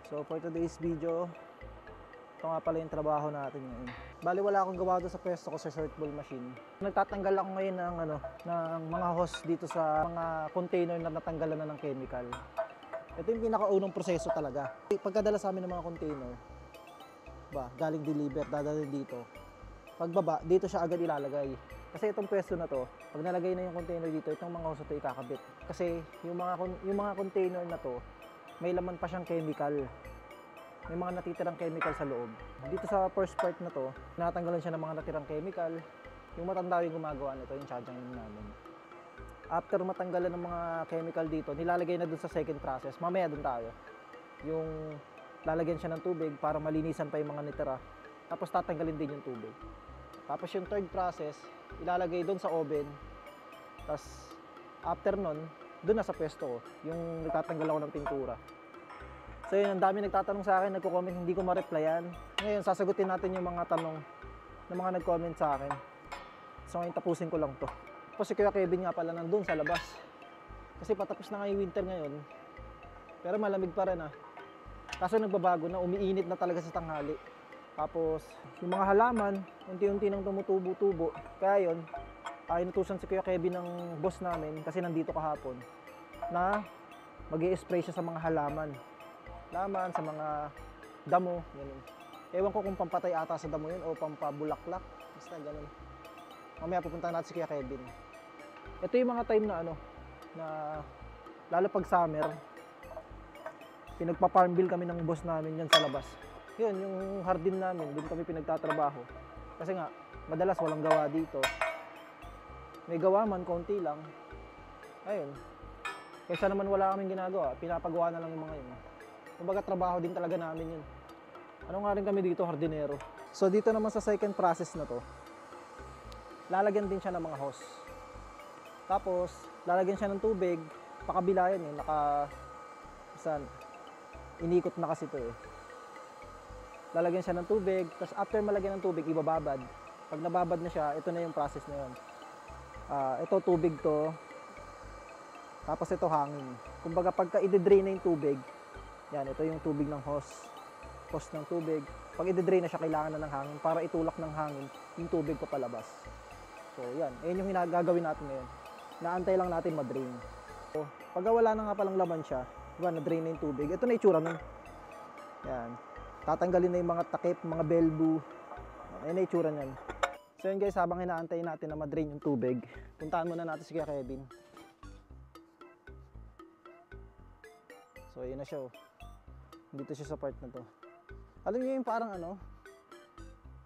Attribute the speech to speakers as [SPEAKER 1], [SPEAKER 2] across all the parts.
[SPEAKER 1] So for today's video, ito nga pala yung trabaho natin ngayon. Bali wala akong gawa doon sa pwesto ko sa short ball machine. Nagtatanggal ako ngayon ng mga hose dito sa mga container na natanggalan na ng chemical. Ito yung pinakaunang proseso talaga. Pagkadala sa amin ng mga container, galing deliver, dadalhin dito. Pagbaba, dito siya agad ilalagay. Kasi itong pwesto na to, pag nalagay na yung container dito, itong mga hose ito ikakabit. Kasi yung mga container na to, may laman pa siyang chemical. May mga natitirang chemical sa loob. Dito sa first part na to, natanggalan siya ng mga natirang chemical. Yung matanda yung gumagawa nito, yung charging namin. After matanggalan ng mga chemical dito, nilalagay na dun sa second process. Mamaya dun tayo. Yung lalagyan siya ng tubig para malinisan pa yung mga natira. Tapos tatanggalin din yung tubig. Tapos yung third process, ilalagay dun sa oven. Tapos after nun, dun na sa pwesto ko, yung nagtatanggal ako ng pintura. So yun, ang dami nagtatanong sa akin, nagko-comment, hindi ko ma-replyan. Ngayon, sasagutin natin yung mga tanong ng mga nag-comment sa akin. So ngayon, tapusin ko lang to. Tapos si Kuya Kevin nga pala nandun sa labas. Kasi patapos na nga yung winter ngayon. Pero malamig pa rin Kaso nagbabago na, umiinit na talaga sa tanghali. Tapos yung mga halaman, unti-unti nang tumutubo-tubo. Kaya yun, inutusan si Kuya Kevin ng boss namin, kasi nandito kahapon, na mag-i-spray siya sa mga halaman. Sa mga damo, ganun. Ewan ko kung pampatay ata sa damo yun o pampabulaklak. Basta ganun. Mamaya pupunta natin si Kuya Kevin. Ito yung mga time na na lalo pag summer, pinagpa-farm bill kami ng boss namin yan sa labas. Yun, yung hardin namin, doon kami pinagtatrabaho. Kasi nga, madalas walang gawa dito. May gawa man, konti lang. Ayun. Kaysa naman wala kaming ginagawa, pinapagawa na lang yung mga yun. Kumbaga trabaho din talaga namin yun. Ano nga rin kami dito, hardinero. So dito naman sa second process na to, lalagyan din siya ng mga hose. Tapos, lalagyan siya ng tubig. Pakabila yan inikot na kasi to Lalagyan siya ng tubig. Tapos after malagyan ng tubig, ibababad. Pag nababad na siya, ito na yung process na yun. Ito tubig to. Tapos ito hangin. Kumbaga pagka i-drain na yung tubig, yan, ito yung tubig ng hose. Hose ng tubig. Pag i-drain na siya, kailangan na ng hangin para itulak ng hangin yung tubig ko palabas. So, yan. Ayan yung gagawin natin ngayon. Naantay lang natin ma-drain. So, pag wala na nga palang laman siya, na-drain na yung tubig. Ito na itsura nun. Yan. Tatanggalin na yung mga takip, mga belbu. Ayan na itsura niyan. So, yun guys, habang inaantay natin na ma-drain yung tubig, puntahan muna natin si Kuya Kevin. So, ayan na siya. Dito siya sa part na to. Alam niyo yung parang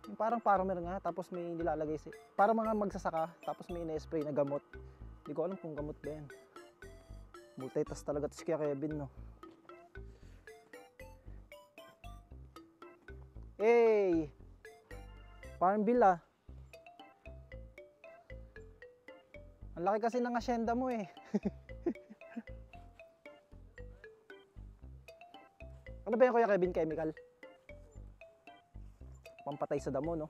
[SPEAKER 1] yung parang farmer nga, tapos may nilalagay para mga magsasaka, tapos may ina-spray na gamot. Hindi ko alam kung gamot ba yan. Multitask talaga to si Kuya Kevin, no? Hey! Farm bill Ang laki kasi ng asyenda mo Ano ba yung Kuya Kevin chemical? Pampatay sa damo, no?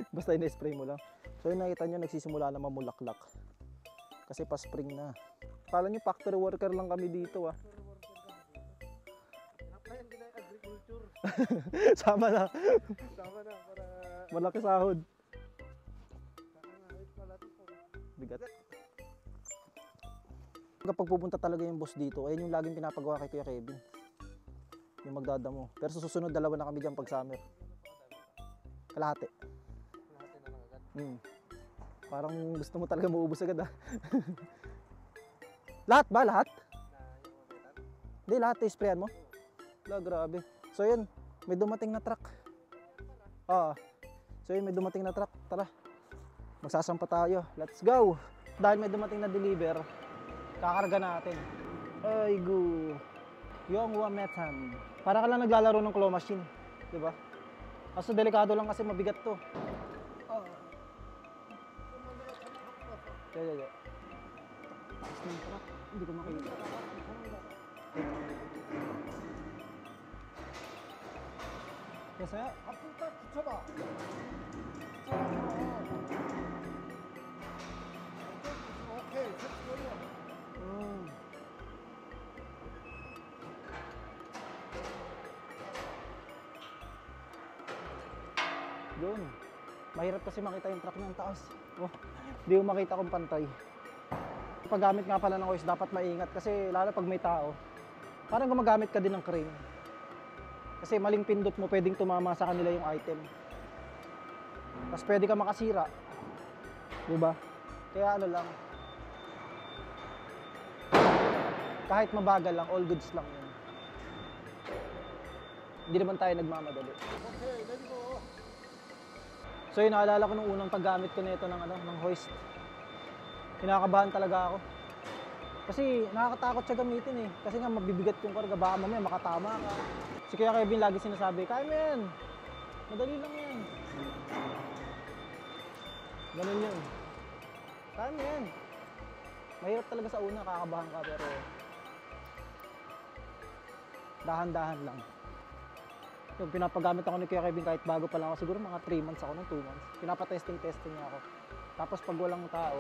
[SPEAKER 1] Basta ina-spray mo lang. So yun, nakita nyo, nagsisimula na mamulaklak. Kasi pa spring na. Kala nyo factory worker lang kami dito
[SPEAKER 2] Apply din ang agriculture.
[SPEAKER 1] Sama na.
[SPEAKER 2] Sama na para
[SPEAKER 1] Malaki sahod. Bigat. Kapag pupunta talaga yung boss dito, ayun yung laging pinapagawa kay Kuya Kevin. Yung magdadamo. Pero sa susunod, dalawa na kami dyan pag summer. Kalahati.
[SPEAKER 2] Kalahati na lang agad.
[SPEAKER 1] Parang gusto mo talaga maubos agad Lahat ba? Lahat?
[SPEAKER 2] Na yung mabetan?
[SPEAKER 1] Hindi, lahat i-sprayan mo? Wala, grabe. So yun, may dumating na truck. So yun, may dumating na truck. Tara, magsasampa tayo. Let's go! Dahil may dumating na deliver, kakarga natin. Ay, go! Yung Wametan. Para ka lang naglalaro ng claw machine. Diba? Kaso delikado lang kasi mabigat to. Yeah. Hindi ko makita. 됐어요?
[SPEAKER 2] 앞으로 딱 붙여봐. 오케이, 됐어.
[SPEAKER 1] Yun. Mahirap kasi makita yung truck ng taas. Oh, di mo makita kung pantay. Paggamit nga pala ng hoist, dapat maingat kasi lalo pag may tao. Parang gumagamit ka din ng crane. Kasi maling pindot mo, pwedeng tumama sa kanila yung item. Tapos pwede ka makasira. Diba? Kaya ano lang. Kahit mabagal lang, all goods lang yun. Hindi naman tayo nagmamadali.
[SPEAKER 2] Okay, let's go.
[SPEAKER 1] So yun, naalala ko nung unang paggamit ko nito ng hoist. Kinakabahan talaga ako. Kasi nakakatakot siya gamitin eh. Kasi nga mabibigat yung karga, baka mamaya makatama ka. Si Kuya Kevin lagi sinasabi, kaya mo yan. Madali lang yan. Ganun yun. Kaya mo yan. Mahirap talaga sa una, kakabahan ka pero dahan-dahan lang. Yung pinapagamit ako ni Kuya Kevin kahit bago pa lang ako, siguro mga 3 months ako nung 2 months. Pinapatesting-testing niya ako. Tapos pag walang tao,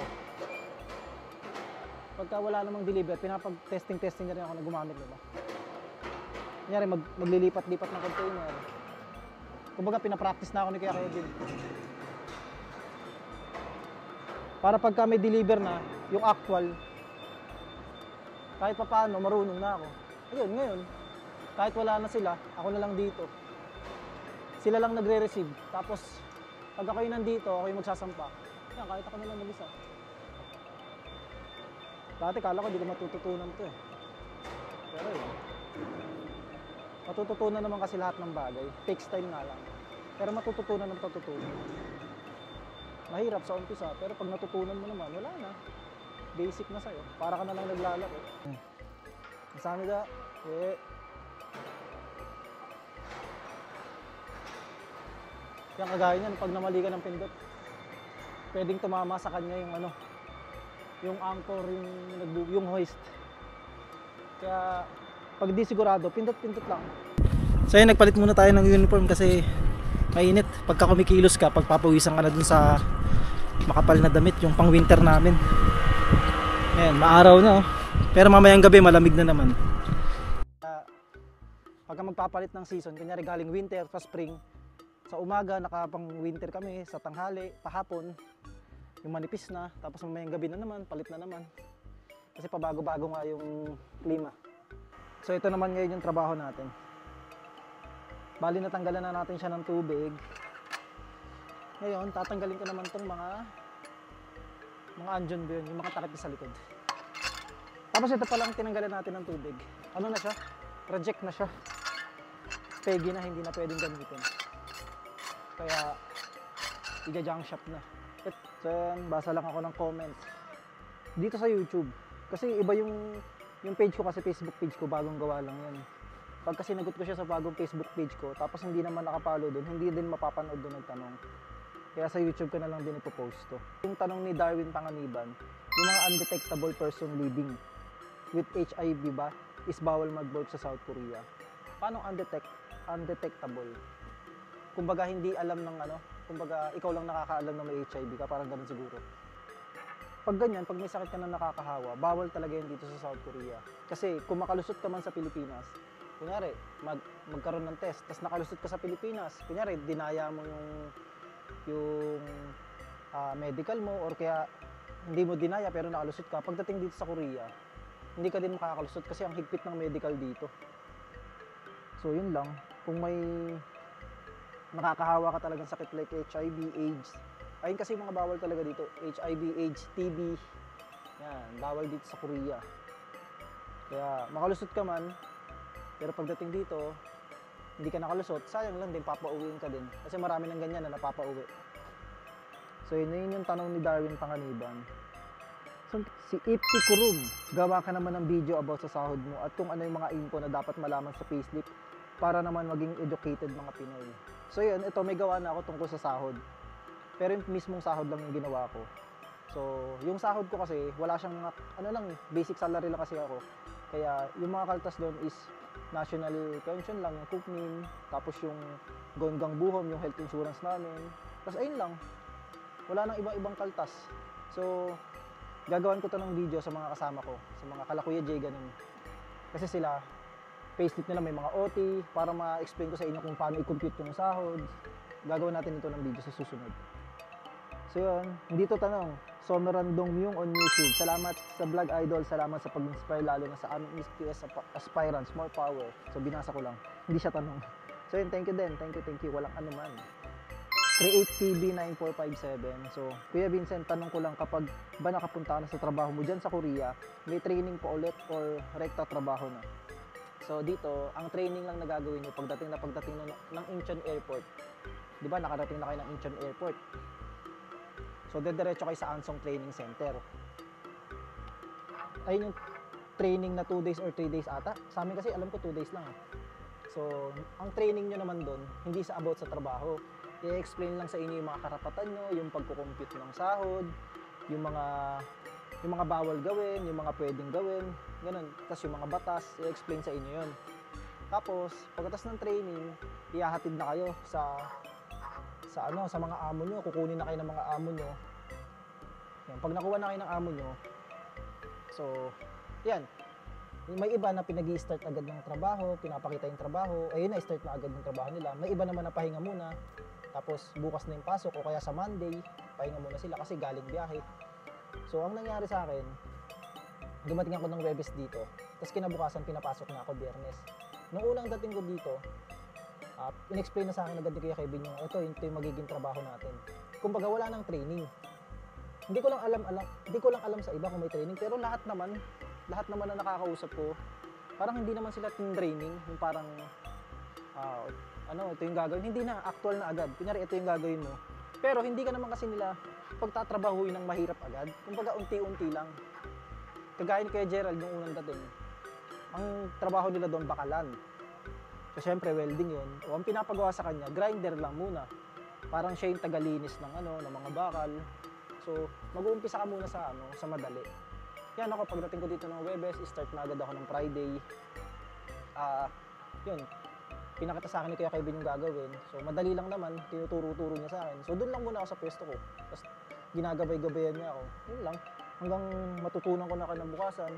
[SPEAKER 1] pagka wala namang deliver, pinapag-testing-testing niya rin ako na gumamit nila. Kunyari maglilipat-lipat ng container. Kumbaga pinapractice na ako ni Kuya Kevin. Para pagka may deliver na, yung actual, kahit pa paano, marunong na ako. Ayun, ngayon, kahit wala na sila, ako na lang dito. Sila lang nagre-receive. Tapos, pag ako'y nandito, ako yung magsasampa. Yan, kahit ako na lang mag-isa. Dati, kala ko di ko matututunan to eh. Pero yun. Matututunan naman kasi lahat ng bagay. Takes time nga lang. Pero matututunan ng patutunan. Mahirap sa umpisa, pero pag natutunan mo naman, wala na. Basic na sa'yo. Para ka na lang naglalaro. Masami da. Eh. Yan kagaya niyan, pag namali ka ng pindot, pwedeng tumama sa kanya yung ano, yung anchor, yung hoist. Kaya pag di sigurado, pindot-pindot lang. So yun, nagpalit muna tayo ng uniform kasi mainit. Pagka kumikilos ka, pagpapawisan ka na dun sa makapal na damit, yung pang winter namin. Ayan, maaraw na oh. Pero mamayang gabi malamig na naman. Pagka magpapalit ng season, kunyari galing winter pa spring, sa umaga nakapang winter kami, sa tanghali, pahapon, yung manipis na, tapos mamayang gabi na naman, palit na naman. Kasi pabago-bago nga yung klima. So ito naman ngayon yung trabaho natin. Bali natanggalan na natin siya ng tubig. Ngayon, tatanggalin ko naman itong mga anjon ba yun, yung mga takip sa likod. Tapos ito palang tinanggalan natin ng tubig. Ano na siya? Reject na siya. Peggy na, hindi na pwedeng gamitin. Kaya, i-junk shop na. So yan, basa lang ako ng comments. Dito sa YouTube. Kasi iba yung page ko kasi Facebook page ko, bagong gawa lang yan. Pagka sinagot ko siya sa bagong Facebook page ko, tapos hindi naman nakapalo doon, hindi din mapapanood doon nagtanong. Kaya sa YouTube ko na lang din ipopost to. Yung tanong ni Darwin Panganiban, yung mga undetectable person living with HIV ba is bawal mag-work sa South Korea. Paano undetectable? Kumbaga hindi alam ng ano, kumbaga ikaw lang nakakaalam na may HIV ka, parang ganun siguro. Pag ganyan, pag may sakit ka na nakakahawa, bawal talaga yan dito sa South Korea. Kasi kung makalusot ka man sa Pilipinas, kunyari, magkaroon ng test, tapos nakalusot ka sa Pilipinas, kunyari, dinaya mo yung medical mo, or kaya hindi mo dinaya pero nakalusot ka, pagdating dito sa Korea, hindi ka din makakalusot kasi ang higpit ng medical dito. So yun lang, kung may nakakahawa ka talagang sakit like HIV, AIDS, ayun kasi mga bawal talaga dito, HIV, AIDS, TB, yan, bawal dito sa Korea. Kaya makalusot ka man, pero pagdating dito, hindi ka nakalusot, sayang lang din, papauwiin ka din. Kasi marami ng ganyan na napapauwi. So yun yung tanong ni Darwin Panganiban. So, si Ipti Kurum, gawa ka naman ng video about sa sahod mo at kung ano yung mga info na dapat malaman sa payslip para naman maging educated mga Pinoy. So yun, ito may gawa na ako tungkol sa sahod. Pero yung mismong sahod lang yung ginawa ko. So yung sahod ko kasi wala siyang mga, ano lang, basic salary lang kasi ako. Kaya yung mga kaltas doon is national pension lang, yung cookmin, tapos yung gonggang buhom, yung health insurance namin. Tapos ayun lang, wala nang ibang kaltas. So gagawan ko to ng video sa mga kasama ko, sa mga kalakuya J, ganun. Kasi sila, payslip nila may mga OT, para ma-explain ko sa inyo kung paano i-compute yung sahod. gagawin natin ito ng video sa susunod. So yun, hindi to tanong. Somerandong Myung on YouTube. Salamat sa Vlog Idol, salamat sa pag-inspire lalo na sa aming SPS aspirants, more power. So binasa ko lang, hindi siya tanong. So yun, thank you din, thank you, walang anuman. Create TV 9457. So Kuya Vincent, tanong ko lang, kapag ba nakapunta ka na sa trabaho mo dyan sa Korea, may training pa ulit or rekta trabaho na? So dito, ang training lang na gagawin nyo pagdating ng Incheon Airport. Di ba nakarating na kayo ng Incheon Airport? So dediretso kayo sa Ansong Training Center. Ayun yung training na 2 days or 3 days ata. Sa amin kasi alam ko 2 days lang. So ang training nyo naman doon, hindi sa about sa trabaho. I-explain lang sa inyo yung mga karapatan nyo, yung pagkukompute ng sahod, yung mga bawal gawin, yung mga pwedeng gawin, ganun. Tapos yung mga batas, i-explain sa inyo yun. Tapos, pagkatapos ng training, ihahatid na kayo sa mga amo nyo, kukunin na kayo ng mga amo nyo. Yan, pag nakuha na kayo ng amo nyo, so, yan. May iba na pinag-i-start agad ng trabaho, pinapakita yung trabaho, ayun na, start na agad yung trabaho nila. May iba naman na pahinga muna, tapos bukas na yung pasok, o kaya sa Monday, pahinga muna sila kasi galing biyahe. So, ang nangyari sa akin, dumating ako ng Webes dito, tapos kinabukasan pinapasok na ako Biyernes. Nung unang dating ko dito, in-explain na sa akin agad ni Kuya Kevin yung ito yung magiging trabaho natin. Kumbaga wala nang training. Hindi ko lang alam sa iba kung may training, pero lahat naman na nakakausap ko, parang hindi naman sila training, yung parang ito yung gagawin, hindi na actual na agad. Kunyari ito yung gagawin mo. Pero hindi ka naman kasi nila pagtatrabahuin ng mahirap agad. Kumbaga unti-unti lang. Kagaya ni Kuya Gerald yung unang dating. Ang trabaho nila doon bakalan. So syempre welding yun. O ang pinapagawa sa kanya, grinder lang muna. Parang siya yung tagalinis ng mga bakal. So mag-uumpisa ka muna sa madali. Yan ako, pagdating ko dito ng Webes, start na agad ako ng Friday. Yun. Pinakita sa akin ni Kuya Kevin yung gagawin. So madali lang naman, tinuturo-turo niya sa akin. So doon lang muna ako sa pwesto ko. Tapos ginagabay-gabayan niya ako. Yun lang. Hanggang matutunan ko na kinabukasan.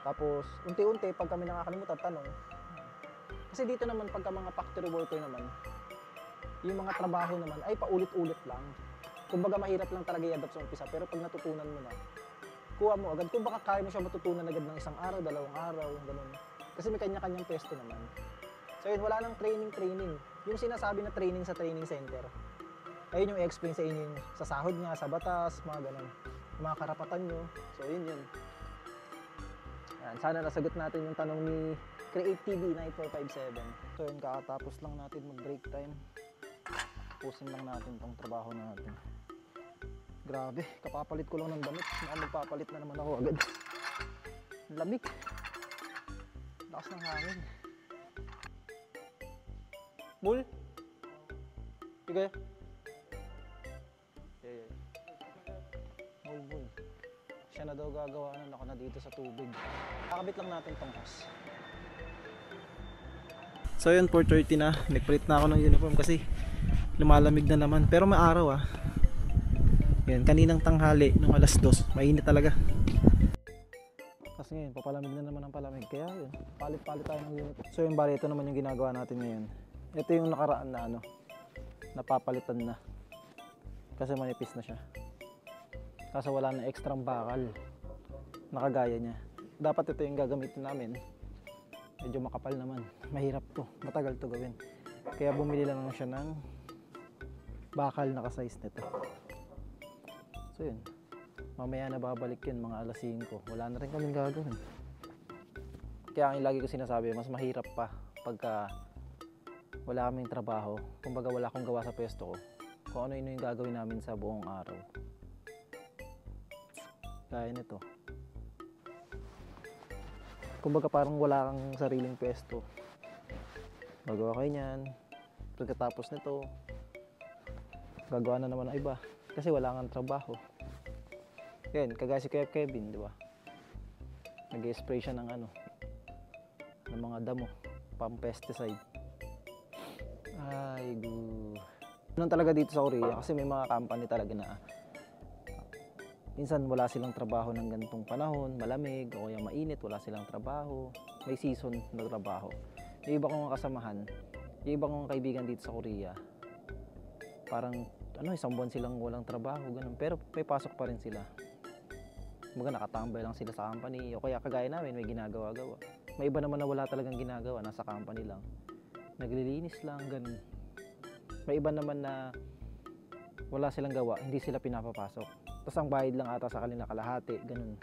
[SPEAKER 1] Tapos unti-unti pag kami nakakalimutan, tanong. Kasi dito naman pagka mga factory worker naman, yung mga trabaho naman ay paulit-ulit lang. Kumbaga mahirap lang talaga i-adapt sa umpisa, pero pag natutunan mo na, kuha mo agad. Kung baka kaya mo siya matutunan agad ng 1 araw, 2 araw, ganun. Kasi may kanya-kanyang pwesto naman. So yun, wala nang training. Yung sinasabi na training sa training center, ayun yung i-explain sa inyo yung sa sahod niya, sa batas, mga ganun. Mga karapatan nyo. So yun. Yan, sana nasagot natin yung tanong ni Create TV 9457. So yun, kakatapos lang natin mag-break time. Tapusin lang natin tong trabaho natin. Grabe, kapapalit ko lang ng damit. Magpapalit na naman ako agad. Lamig. Lakas ng hangin. Mul? Sige. Mul. Siya na daw gagawa ako na dito sa tubig. Kakabit lang natin tong hose. So yun, 4:30 na. Nagpalit na ako ng uniform kasi lumalamig na naman. Pero may araw Yan, kaninang tanghali, nung alas 2, mainit talaga. Kasi ngayon, papalamig na naman ang palamig. Kaya yun, palit-palit tayo ng unit. So yun, bali, ito naman yung ginagawa natin ngayon. Ito yung nakaraan na napapalitan na. Kasi manipis na siya. Kasi wala na ekstrang bakal. Nakagaya niya. Dapat ito yung gagamitin namin. Medyo makapal naman. Mahirap to. Matagal to gawin. Kaya bumili lang siya ng bakal na ka-size nito. So yun. Mamaya na babalik yun mga alas 5. Wala na rin kaming gagawin. Kaya ang lagi ko sinasabi, mas mahirap pa pagka wala kaming trabaho. Kumbaga wala akong gawa sa pwesto ko. Kung ano yung gagawin namin sa buong araw. Kaya nito. Kumbaga parang wala kang sariling pwesto. Magawa kayo niyan. Pagkatapos nito, gagawa na naman ang iba. Kasi wala kang trabaho. Yan, kagaya si Kuya Kevin, di ba? Nag-spray siya ng ng mga damo, pang-pesticide. Ay, ganun talaga dito sa Korea kasi may mga company talaga na minsan wala silang trabaho ng ganitong panahon, malamig o kaya mainit, wala silang trabaho. May season na trabaho. Yung iba kong kasamahan, yung iba kong kaibigan dito sa Korea, parang isang buwan silang walang trabaho, ganun. Pero may pasok pa rin sila. Kumbaga nakatambay lang sila sa company o kaya kagaya namin may ginagawa-gawa. May iba naman na wala talagang ginagawa, nasa company lang. Naglilinis lang, ganun. May iba naman na wala silang gawa, hindi sila pinapapasok. Tapos ang bayad lang ata sa kanila kalahati, ganun.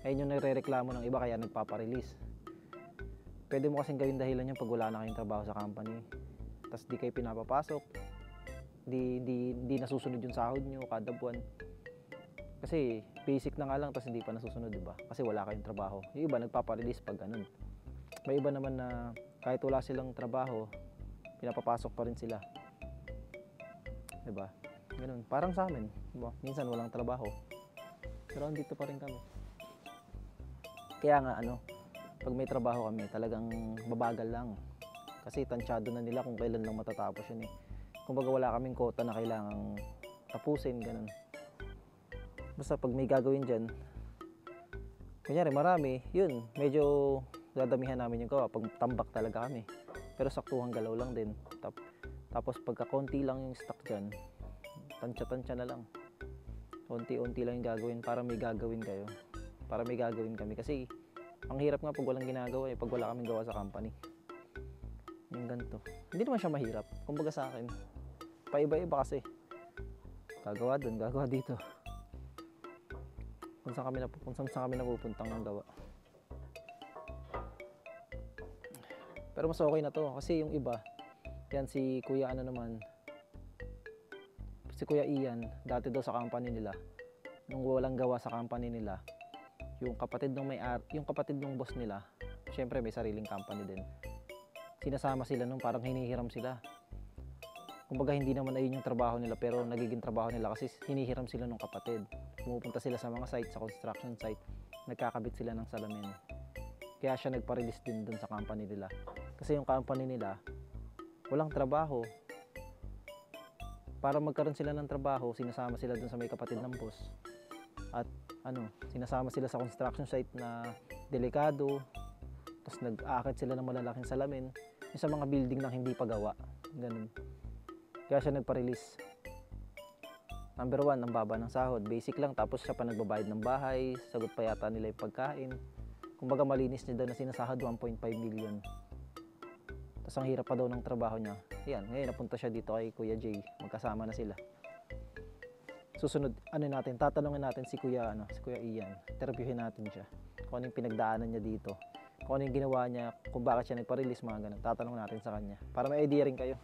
[SPEAKER 1] Ayun yung nagre-reklamo ng iba kaya nagpaparelease. Pwede mo kasing gawin dahilan yung pag wala na kayong trabaho sa company. Tapos di kayo pinapapasok, di nasusunod yung sahod nyo kada buwan. Kasi basic na nga lang tapos hindi pa nasusunod, diba? Kasi wala kayong trabaho. Yung iba nagpaparelease pag ganun. May iba naman na kahit wala silang trabaho, pinapapasok pa rin sila. Diba? Ganun. Parang sa amin, diba? Minsan walang trabaho. Pero andito pa rin kami. Kaya nga pag may trabaho kami, talagang babagal lang. Kasi tansyado na nila kung kailan lang matatapos yun eh. Kumbaga wala kaming quota na kailangang tapusin, ganun. Basta pag may gagawin dyan, kunyari marami, yun, medyo dadamihan namin yung gawa pag tambak talaga kami. Pero saktuhang galaw lang din. Tapos pagka konti lang yung stock dyan, tansya-tansya na lang. Unti-unti lang yung gagawin para may gagawin kayo. Para may gagawin kami. Kasi ang hirap nga pag walang ginagawa pag wala kaming gawa sa company. Yung ganito. Hindi naman siya mahirap. Kumbaga sa akin, paiba-iba kasi. Gagawa dun, gagawa dito. Kung saan kami napupuntang ng gawa. Pero mas okay na to kasi yung iba, yan si Kuya naman, si Kuya Ian, dati daw sa company nila, nung walang gawa sa company nila, yung kapatid ng boss nila, syempre may sariling company din. Sinasama sila nung parang hinihiram sila. Kumbaga hindi naman ayun yung trabaho nila pero nagiging trabaho nila kasi hinihiram sila ng kapatid. Pumupunta sila sa mga site, sa construction site, nagkakabit sila ng salamin. Kaya siya nagpa-release din dun sa company nila. Kasi yung company nila, walang trabaho. Para magkaroon sila ng trabaho, sinasama sila dun sa may kapatid ng boss. At sinasama sila sa construction site na delikado. Tapos nag-aakit sila ng malalaking salamin. Yung sa mga building na hindi pa gawa. Ganun. Kaya siya nagpa-release. Number 1, ang baba ng sahod. Basic lang, tapos siya pa nagbabayad ng bahay. Sagot pa yata nila yung pagkain. Kumbaga malinis niya daw na sinasahod 1.5 million. Tapos ang hirap pa daw ng trabaho niya. Yan, ngayon napunta siya dito kay Kuya Jay. Magkasama na sila. Susunod, tatanungin natin si Kuya Ian. Interviewin natin siya. Kung ano yung pinagdaanan niya dito. Kung ano yung ginawa niya, kung bakit siya nagpa-release, mga ganun. Tatanungin natin sa kanya. Para may idea rin kayo.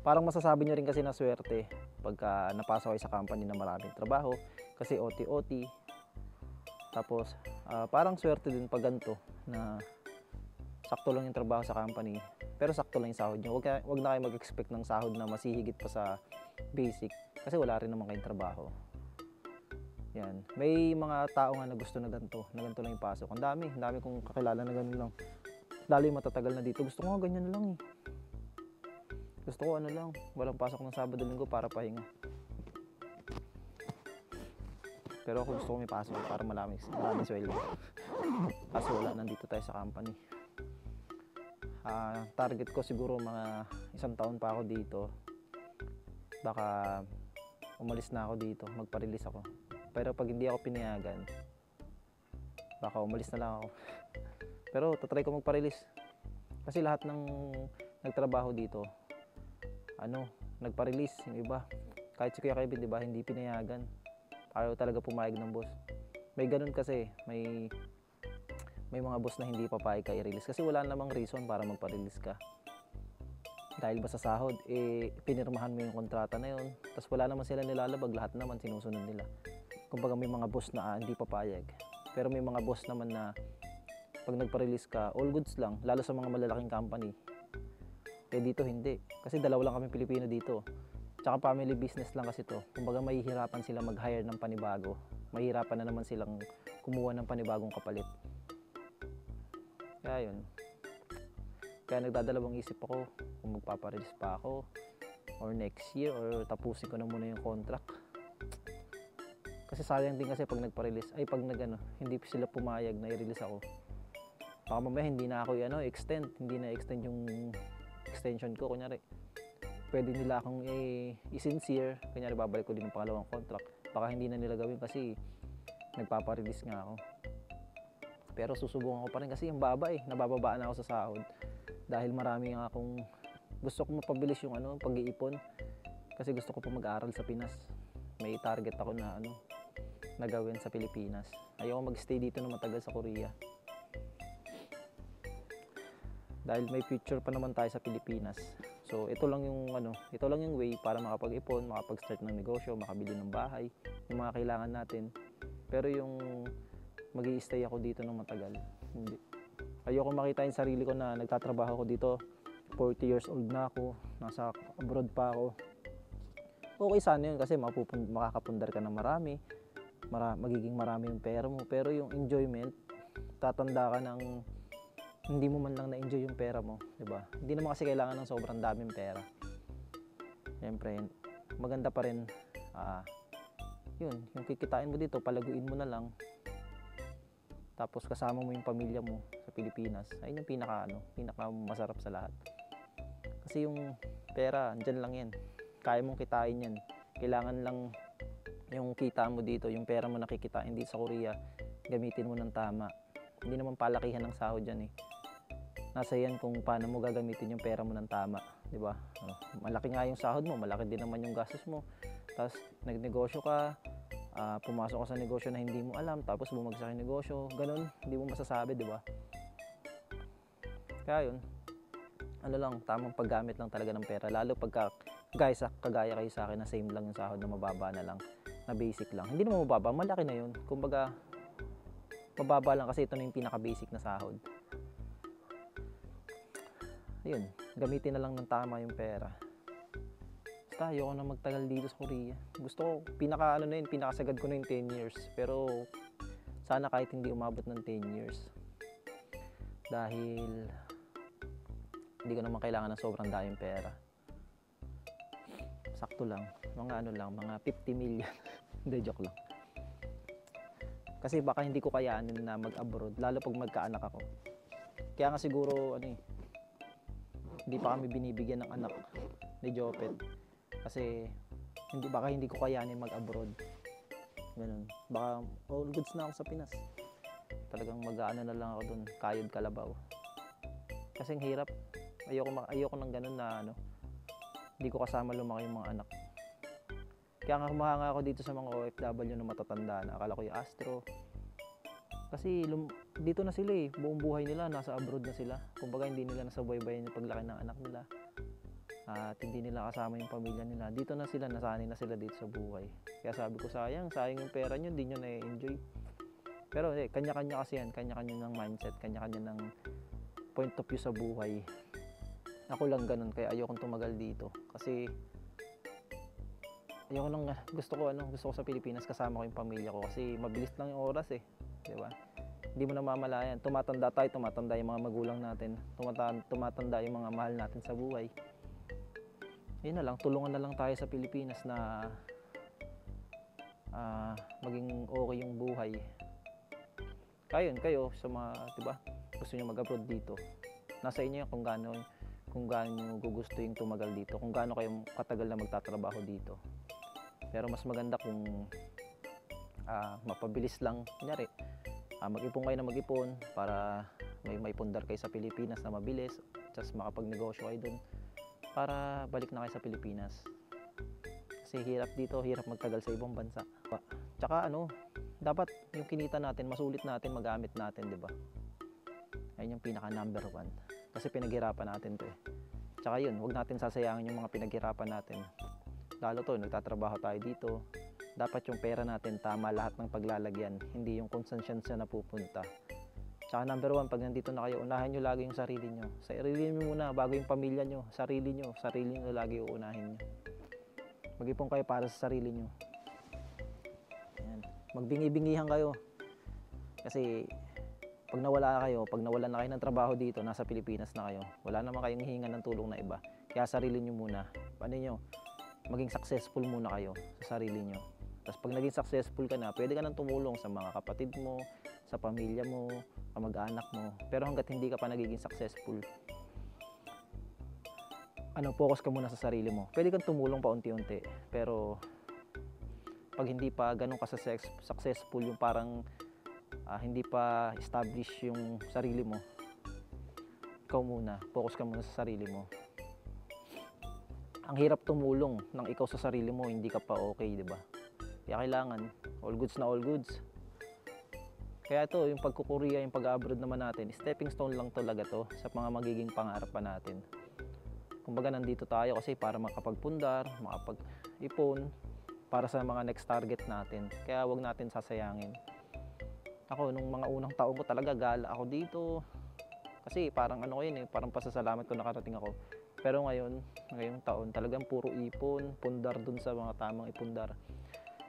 [SPEAKER 1] Parang masasabi nyo rin kasi na swerte pagka napasok kayo sa company na maraming trabaho kasi OT-OT. Tapos parang swerte din pag ganito na sakto lang yung trabaho sa company pero sakto lang yung sahod nyo. Huwag na kayo mag-expect ng sahod na masihigit pa sa basic kasi wala rin naman kayong trabaho. Yan. May mga tao nga na gusto na ganito lang yung pasok. Ang dami kong kakilala na ganun lang. Lalo yung matatagal na dito. Gusto ko nga ganyan lang eh. Gusto ko walang pasok ng Sabado Linggo para pahinga. Pero ako gusto ko may pasok para maraming sweldo. Kaso wala, nandito tayo sa company. Target ko siguro mga 1 taon pa ako dito. Baka umalis na ako dito, magpa-release ako. Pero pag hindi ako pinayagan, baka umalis na lang ako. Pero tatry ko magpa-release. Kasi lahat ng nagtrabaho dito, nagpa-release yung iba. Kahit si Kuya Kevin, diba, hindi pinayagan. Ayaw talaga pumayag ng boss. May ganun kasi, may mga boss na hindi papayag ka i-release kasi wala namang reason para magpa-release ka. Dahil ba sa sahod, pinirmahan mo yung kontrata na yun. Tapos wala naman sila nilalabag, lahat naman sinusunod nila. Kumbaga may mga boss na hindi papayag. Pero may mga boss naman na pag nagpa-release ka, all goods lang, lalo sa mga malalaking company. Dito hindi. Kasi dalawa lang kami Pilipino dito. Tsaka family business lang kasi to. Kumbaga mahihirapan sila mag-hire ng panibago. Mahihirapan na naman silang kumuha ng panibagong kapalit. Kaya yun. Kaya nagdadalawang isip ako kung magpaparelease pa ako or next year or tapusin ko na muna yung contract. Kasi sayang din kasi pag nagpa-release, hindi sila pumayag na i-release ako. Baka mamaya hindi na ako extend, hindi na extend yung extension ko kunyari. pwede nila akong i-sincere, kanya babalik ko din ng pangalawang contract. Baka hindi na nila gawin kasi nagpaparelease nga ako. Pero susubukan ko pa rin kasi yung baba nabababaan ako sa sahod. Dahil marami nga akong gusto kong mapabilis yung pag-iipon. Kasi gusto ko pa mag-aaral sa Pinas. May target ako na na gawin sa Pilipinas. Ayoko mag-stay dito na matagal sa Korea. Dahil may future pa naman tayo sa Pilipinas. So ito lang yung way para makapag-ipon, makapag-start ng negosyo, makabili ng bahay, yung mga kailangan natin. Pero yung magi-stay ako dito ng matagal, hindi. Ayoko makita yung sarili ko na nagtatrabaho ko dito, 40 years old na ako, nasa abroad pa ako. Okay sana yun kasi makakapundar ka ng marami, magiging marami yung pera mo. Pero yung enjoyment, tatanda ka ng hindi mo man lang na-enjoy yung pera mo, di ba? Hindi naman kasi kailangan ng sobrang daming pera. Siyempre, maganda pa rin, yung kikitain mo dito, palaguin mo na lang. Tapos kasama mo yung pamilya mo sa Pilipinas. Ayun yung pinaka masarap sa lahat. Kasi yung pera, andyan lang yan. Kaya mong kitain yan. Kailangan lang yung kita mo dito, yung pera mo nakikitain dito sa Korea, gamitin mo ng tama. Hindi naman palakihan ng sahod yan Nasa yan kung paano mo gagamitin yung pera mo ng tama, di ba? Malaki nga yung sahod mo, malaki din naman yung gastos mo. Tapos nagnegosyo ka, pumasok ka sa negosyo na hindi mo alam, tapos bumagsak yung negosyo, ganun, hindi mo masasabi, di ba? Kaya yun, tamang paggamit lang talaga ng pera, lalo pagka kagaya kayo sa akin na same lang yung sahod na mababa na lang, na basic lang. Hindi naman mababa, malaki na yun. Kumbaga, mababa lang kasi ito na yung pinaka-basic na sahod. Ayun, gamitin na lang ng tama yung pera. Basta ayoko na magtagal dito sa Korea. Gusto ko, pinakasagad ko na yung 10 years. Pero, sana kahit hindi umabot ng 10 years. Dahil, hindi ko naman kailangan ng sobrang daming pera. Sakto lang, mga 50 million. Hindi, joke lang. Kasi baka hindi ko kayanin na mag-abroad, lalo pag magkaanak ako. Kaya nga siguro, hindi pa kami binibigyan ng anak ni Jopet. Kasi, baka hindi ko kayanin mag-abroad. Ganun. Baka all goods na ako sa Pinas. Talagang mag-aano na lang ako dun, kayod kalabaw. Kasi ang hirap. Ayoko ng ganun na hindi ko kasama lumaki yung mga anak. Kaya nga humahanga ako dito sa mga OFW na matatanda na. Akala ko yung Astro. Kasi dito na sila buong buhay nila, nasa abroad na sila. Kumbaga hindi nila nasabaybayan yung paglaki ng anak nila. At hindi nila kasama yung pamilya nila. Dito na sila, nasanay na sila dito sa buhay. Kaya sabi ko sayang yung pera nyo, hindi nyo na-enjoy. Pero kanya-kanya kasi yan, kanya-kanya ng mindset, kanya-kanya ng point of view sa buhay. Ako lang ganun, kaya ayokong tumagal dito. Kasi gusto ko sa Pilipinas kasama ko yung pamilya ko kasi mabilis lang yung oras di ba? Hindi mo namamalayan, tumatanda yung mga magulang natin, tumatanda yung mga mahal natin sa buhay. Yun na lang, tulungan na lang tayo sa Pilipinas na maging okay yung buhay. Kayo sa mga, di ba? Gusto niyo mag-abroad dito. Nasa inyo yan kung gaano nyo gugustuhin tumagal dito, kung gaano kayo katagal na magtatrabaho dito. Pero mas maganda kung mapabilis lang, kunyari, mag-ipon kayo na mag-ipon para may pundar kayo sa Pilipinas na mabilis, tapos makapagnegosyo kayo dun para balik na kayo sa Pilipinas. Kasi hirap dito, hirap magtagal sa ibang bansa. Tsaka dapat yung kinita natin, masulit natin, magamit natin, di ba? Ayun yung pinaka number 1. Kasi pinaghirapan natin to Tsaka yun, huwag natin sasayangin yung mga pinaghirapan natin. Lalo to, nagtatrabaho tayo dito. Dapat yung pera natin tama lahat ng paglalagyan, hindi yung kung saan siya napupunta. Tsaka number 1, pag nandito na kayo, unahin nyo lagi yung sarili nyo. Sarili nyo muna, bago yung pamilya nyo. Sarili nyo lagi uunahin nyo. Mag-ipon kayo para sa sarili nyo. Ayan. Magbingi-bingihan kayo. Kasi pag nawalan na kayo ng trabaho dito, nasa Pilipinas na kayo, wala naman kayong hihingan ng tulong na iba. Kaya sarili nyo muna. Paano nyo? Maging successful muna kayo sa sarili nyo. Tapos pag naging successful ka na, pwede ka nang tumulong sa mga kapatid mo, sa pamilya mo, kamag-anak mo. Pero hanggat hindi ka pa nagiging successful, focus ka muna sa sarili mo. Pwede kang tumulong pa unti-unti, pero pag hindi pa ganun ka successful, yung parang hindi pa establish yung sarili mo, ikaw muna, focus ka muna sa sarili mo. Ang hirap tumulong nang ikaw sa sarili mo, hindi ka pa okay, di ba? Kaya kailangan, all goods na all goods. Kaya ito, yung pagkukorea, yung pag-abroad naman natin, stepping stone lang talaga to sa mga magiging pangarap pa natin. Kumbaga nandito tayo kasi para makapagpundar, makapag-ipon, para sa mga next target natin. Kaya wag natin sasayangin. Ako, nung mga unang taon ko talaga, gala ako dito. Kasi parang ano ko yun parang pasasalamat ko nakarating ako. Pero ngayong taon, talagang puro ipon, pundar dun sa mga tamang ipundar.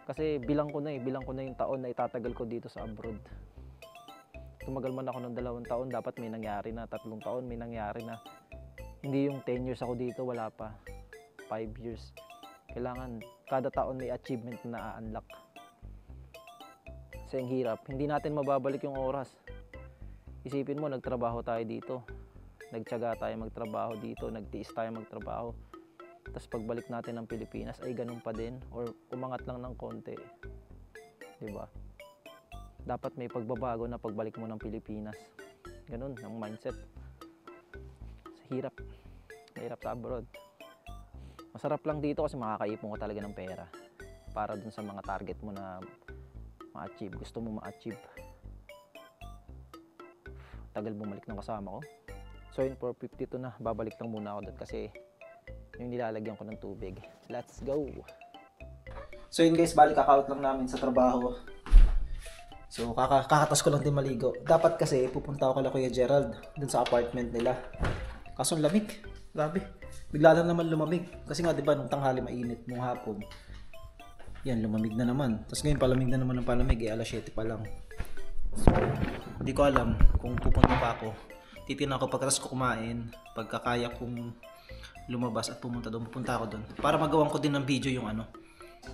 [SPEAKER 1] Kasi bilang ko na yung taon na itatagal ko dito sa abroad. Tumagal man ako ng 2 taon, dapat may nangyari na, 3 taon may nangyari na. Hindi yung 10 years ako dito, wala pa. 5 years. Kailangan kada taon may achievement na na-unlock. Kasi ang hirap, hindi natin mababalik yung oras. Isipin mo, nagtrabaho tayo dito. Nagtiyaga tayo magtrabaho dito, nagtiis tayo magtrabaho. Tapos pagbalik natin ng Pilipinas ay ganun pa din or umangat lang ng konti. 'Di ba? Dapat may pagbabago na pagbalik mo ng Pilipinas. Ganun ang mindset. Hirap. Mahirap sa abroad. Masarap lang dito kasi makakaipon ka talaga ng pera para dun sa mga target mo na ma-achieve. Gusto mo ma-achieve. Tagal bumalik ng kasama ko. So yun, 4:52 na. Babalik lang muna ako doon kasi yung nilalagyan ko ng tubig. Let's go! So yun guys, balik kaka-out lang namin sa trabaho. So kakatas ko lang din maligo. Dapat kasi pupunta ako kay Kuya Gerald dun sa apartment nila. Kaso lamig. Grabe. Bigla lang naman lumamig. Kasi nga 'di ba nung tanghali mainit, nung hapon. Yan, lumamig na naman. Tapos ngayon palamig na naman ng palamig, alas 7 pa lang. So, hindi ko alam kung pupunta pa ako. Titignan ko pagkatapos ko kumain, pagkakaya kong lumabas at pumunta doon, pupunta ako doon. Para magawan ko din ng video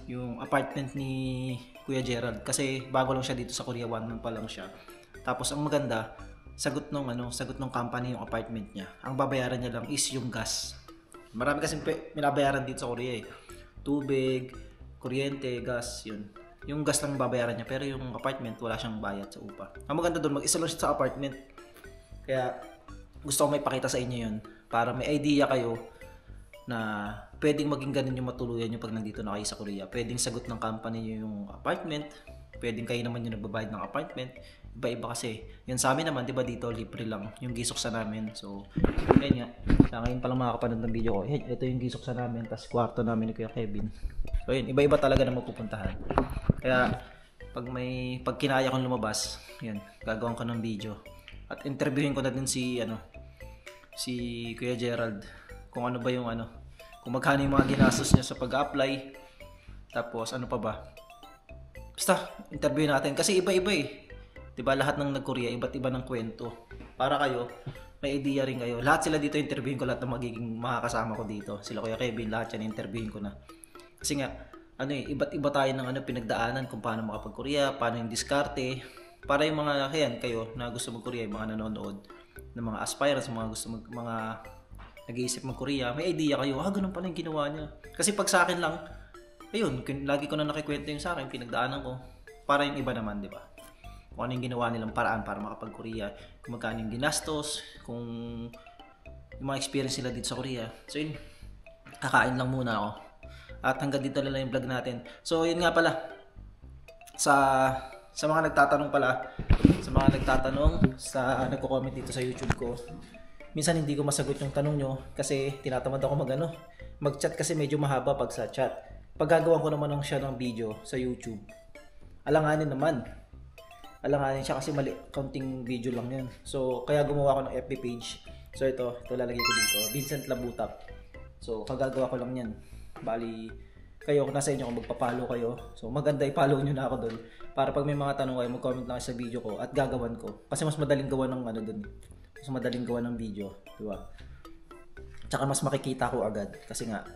[SPEAKER 1] yung apartment ni Kuya Gerald. Kasi bago lang siya dito sa Korea, 1 month pa lang siya. Tapos ang maganda, sagot ng company yung apartment niya. Ang babayaran niya lang is yung gas. Marami kasi binabayaran dito sa Korea Tubig, kuryente, gas, yun. Yung gas lang babayaran niya, pero yung apartment wala siyang bayad sa upa. Ang maganda doon, mag-isa lang siya sa apartment. Kaya gusto ko may pakita sa inyo yun para may idea kayo na pwedeng maging ganun yung matuluyan nyo pag nandito na kayo sa Korea. Pwedeng sagot ng company nyo yung apartment, pwedeng kayo naman yung nagbabayad ng apartment. Iba-iba kasi. Yan sa amin naman, di ba dito, libre lang yung gisok sa namin. So, yan nga. Ngayon pa lang makakapanood ng video ko. Ito yung gisok sa namin, tas kwarto namin ni Kuya Kevin. So, yun, iba-iba talaga na mapupuntahan. Kaya, pag kinaya kong lumabas, yan, gagawin ko ng video. At interviewin ko na din si Kuya Gerald kung ano ba yung kung magkano yung mga ginastos niya sa pag-apply. Tapos ano pa ba? Basta interview natin kasi iba-iba 'Di ba lahat ng nag-Korea iba't iba ng kwento. Para kayo may idea rin kayo. Lahat sila dito interviewin ko, lahat ng magiging makakasama ko dito. Sila Kuya Kevin, lahat yan interviewin ko na. Kasi nga iba't iba tayo ng pinagdaanan kung paano makapag-Korea, paano yung diskarte. Para yung mga kayo na gusto mag-Korea, yung mga nanonood ng mga aspirants, mga nag-iisip mag-Korea, may idea kayo, ganun pala yung ginawa niya. Kasi pag sa akin lang, ayun, lagi ko na nakikwento yung sa akin, pinagdaanan ko. Para yung iba naman, di ba? Kung ano yung ginawa nilang paraan para makapag-Korea, kung magkano yung ginastos, kung yung mga experience nila dito sa Korea. So yun, kakain lang muna ako. At hanggang dito na lang yung vlog natin. So yun nga pala, sa mga nagtatanong sa nagko-comment dito sa YouTube ko, minsan hindi ko masagot yung tanong nyo kasi tinatamad ako mag-chat kasi medyo mahaba pag sa chat. Pag gagawan ko naman siya ng video sa YouTube, alanganin siya kasi mali, counting video lang yan. So kaya gumawa ko ng FB page. So ito lalagay ko dito, Vincent Labutap. So kagagawa ko lang yan. Bali kayo, nasa inyo kung magpa-follow kayo. So maganda i-follow nyo na ako doon. Para pag may mga tanong kayo, mag-comment lang sa video ko at gagawan ko. Kasi mas madaling gawa ng doon. Mas madaling gawa ng video, di ba? Tsaka mas makikita ko agad kasi nga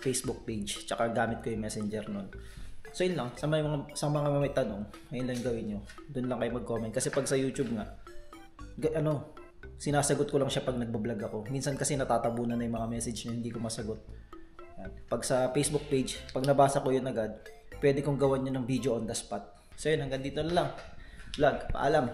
[SPEAKER 1] Facebook page, tsaka gamit ko yung Messenger noon. So yun lang, sa mga may tanong, ayun lang gawin nyo. Doon lang kayo mag-comment kasi pag sa YouTube nga, Sinasagot ko lang siya pag nagbablog ako. Minsan kasi natatabunan na yung mga message niya, hindi ko masagot. Yan. Pag sa Facebook page, pag nabasa ko yun agad, pwede kong gawan yun ng video on the spot. So yun, hanggang dito na lang. Vlog, paalam.